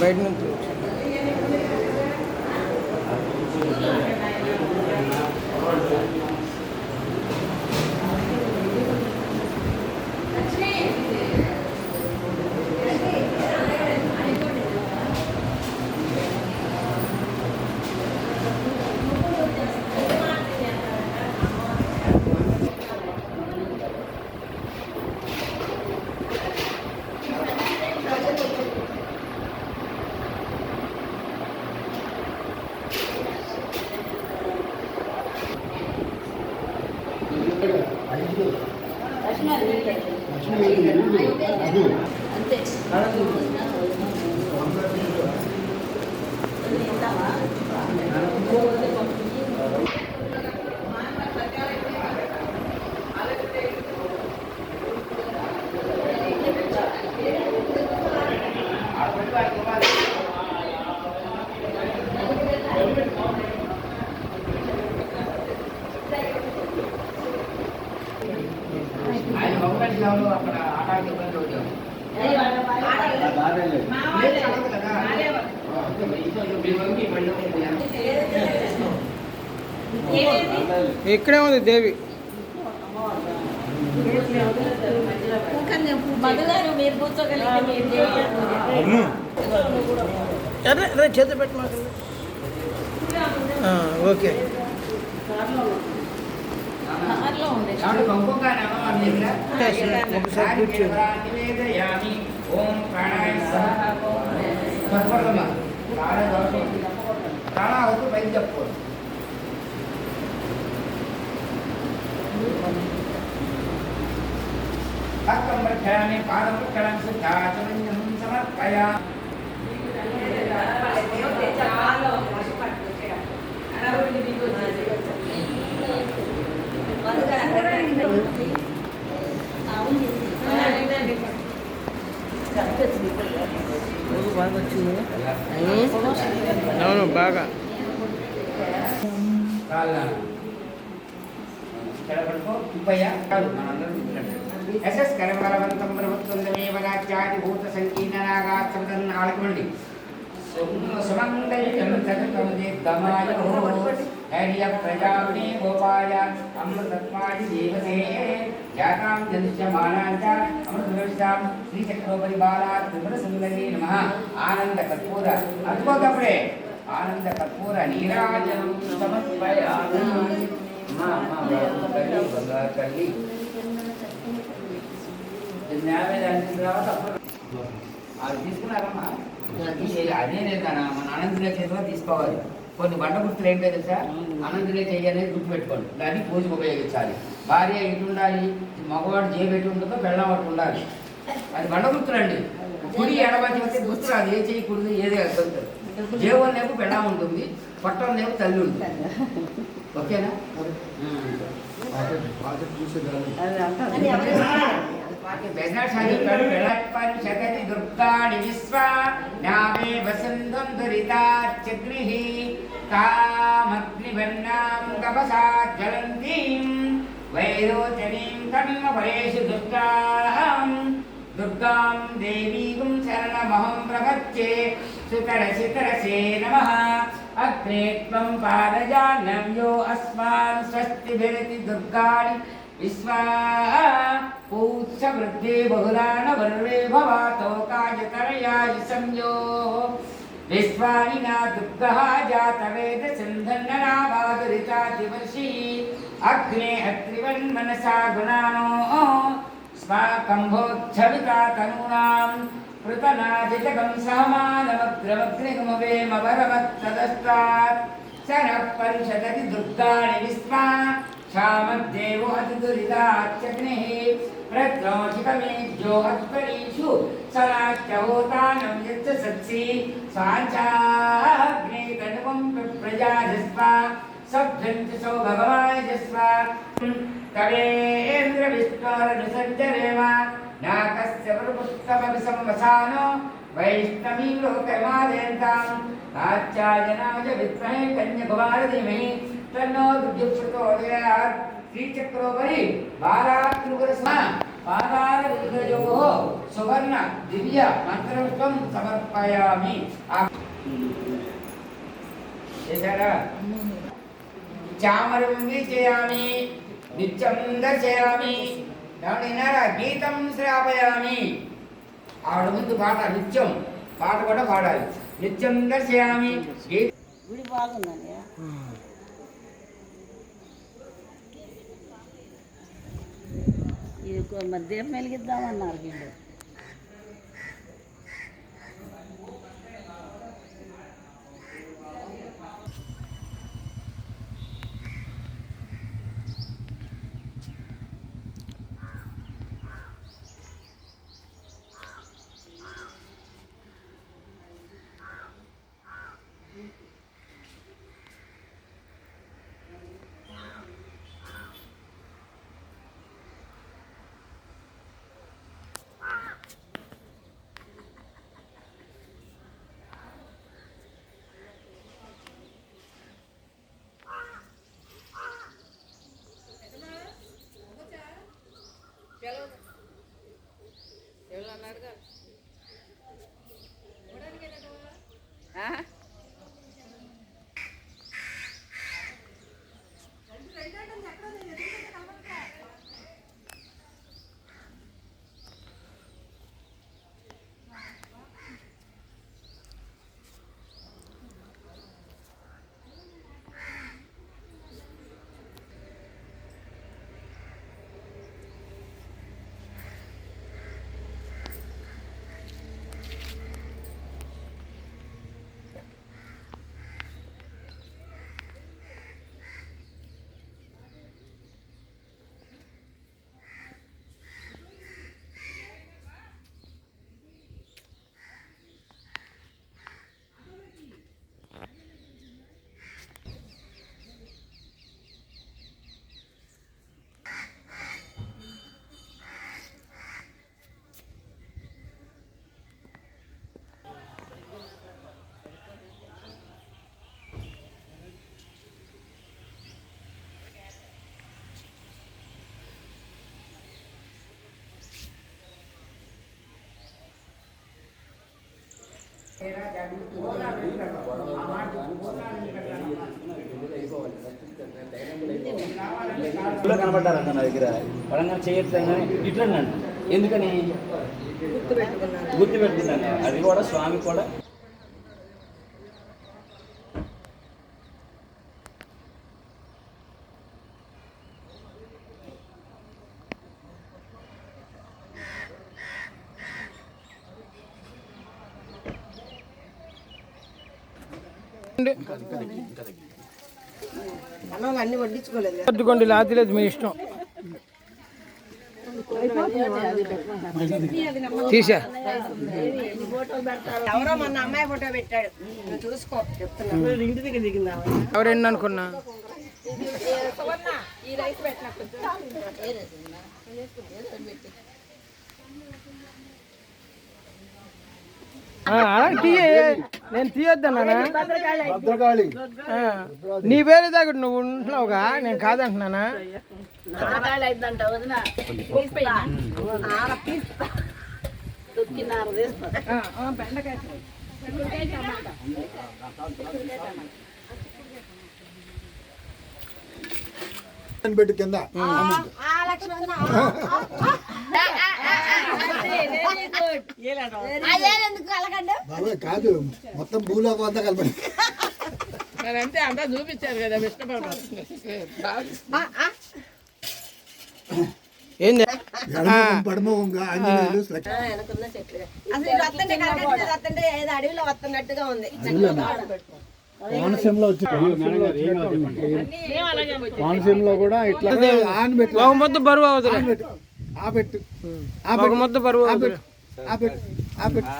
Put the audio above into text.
బయట నుంచి అక్కడ ఆటానికి ఇక్కడే ఉంది దేవి. చేతి పెట్టమా. ఓకే ఒకసారి ఓం ప్రాణాయ ప్రాణాహుతి పైకి చెప్పుకోండి. హస్తం ప్రక్షాళామి పాదం ప్రక్షాళామి సిద్ధాచరణ్యం సమర్పయామి. బాగా వచ్చింది. అవును బాగా ఎస్ఎస్ కరవరవంతం ప్రభుత్వందేవ రాజ్యాధిభూత సంకీర్ణనాగాత్రదన్ ఆలకమండి. సుమంగళం జగతం దీర్ఘమాయ హైర్య ప్రజాపతి గోపాయ అమృతత్వాది దేవతే జాతాం జనిష్యమానాంచ అమృతవిష్టాం శ్రీచక్రోపరి బాలా త్రిపుర సుందరీ నమః. ఆనంద కర్పూర అందుకోకప్పుడే ఆనంద కర్పూర నీరాజనం సమర్పయామి. తల్లి తర్వాత అది తీసుకున్నారమ్మా. అదే లేదన్నా మన అనంతులే చేతిలో తీసుకోవాలి. కొన్ని బండ గుర్తులు ఏంటో తెలుసా? అనంతులే చెయ్యి అనేది గుర్తుపెట్టుకోండి. దాన్ని పూజకు ఉపయోగించాలి. భార్య ఎటు ఉండాలి, మగవాడు జేబు ఎటు ఉంటుందో పెళ్ళవాడు ఉండాలి. అది బండ గుర్తులండి. కుడి ఎడమతి వస్తే గుర్తులు అది ఏ చేయకూడదు ఏదే గుర్తుంది. జేబునేమో పెళ్ళ ఉంటుంది, పట్టణనేమో తల్లి ఉంటుంది. ఓకేనా? దుర్గాణి విశ్వ నామే వసంతం దురితాగ్ని కామగ్నివర్ణాం తపసా జ్వలంతీం వైరోచనీం కర్మ ఫలేషు దుర్గాం దేవీం శరణమహం ప్రపచ్చే. సుతరసితరసే నమః. అగ్నే త్వం పాదజానవ్యో అస్మాన్ స్వస్తిభిరతి దుర్గాణి విశ్వా పూత్స వృద్ధి బహుళాన వర్వే భవాతో కాయతరయాయ సంయో విశ్వాని నా దుర్గః జాతవేద సింధన్ననావాదురితాదివర్షి. అగ్నే అత్రివన్మనసా గుణానో స్వాకంభోచ్ఛవితా తనూనాం పృతనాజితకం సహమానమగ్రమగ్నిగమవేమవరమత్తదస్తాత్. శరః పరిషదతి దుర్గాణి విశ్వా క్షామద్దేవో అతిదురితాచ్చగ్నిః. ప్రత్రోషితమేజ్యో అత్పరీషు సనాచ్యహోతానం యచ్చ సత్సి స్వాంచాగ్నే తనువం ప్రజాజస్వ సభ్యంతి సౌ భగవాజస్వ. తవేంద్ర విష్ణోరనుసర్జనేమ నాకస్య ప్రపుత్ర तमपि संवसानो वैष्णवीं लोकमादयन्तां कात्यायनाय विद्महे कन्याकुमारी धीमहि तन्नो दुर्गे प्रचोदयात्। श्रीचक्रोपरि बालाकृगरस्मा पादारविग्रहयोः सुवर्ण दिव्य मन्त्रपुष्पं समर्पयामि। चामरं वीचयामि नित्यं दर्शयामि नवनिनर गीतं श्रावयामि। ఆవిడ ముందు పాట నిత్యం పాట కూడా పాడాలి. నిత్యం దర్శయామి గుడి బాగుందని ఇది మధ్య మెలిగిద్దామన్నారు వీళ్ళు. కనబడ్డారంట నా దగ్గర పరంగా చేయట్లేదు కానీ ఇట్లా ఎందుకని గుర్తు పెట్టుకున్నాను. అది కూడా స్వామి కూడా అన్నీ వడ్డించుకోలేదు. పట్టుకోండి, లాతలేదు మీ ఇష్టం. తీసా ఎవరో మొన్న అమ్మాయి ఫోటో పెట్టాడు, చూసుకో చెప్తున్నా. ఇంటి దగ్గర దిగిందా ఎవరండి అనుకున్నా. ఈ రైస్ పెట్టినట్టు నేను తీయొద్దన్నా. నీ పేరు దగ్గర నువ్వు ఉంటున్నావుగా, నేను కాదంటున్నానా. పెట్టు కింద బాబాయ్ కాదు, మొత్తం భూలోకం అంతా కలపండి. అంతే అంతా చూపించారు కదా ఏంది పడమోగా ఆంజనేయులు అడవిలో వస్తున్నట్టుగా ఉంది. కోనసీమలో వచ్చి కోనసీమలో కూడా ఇట్లా ఆనబెట్టు ఒక ముద్ద బరువు అవుతుంది. ఆపెట్టు ఒక ముద్ద బరువు ఆపెట్టు ఆపెట్టు ఆపెట్టు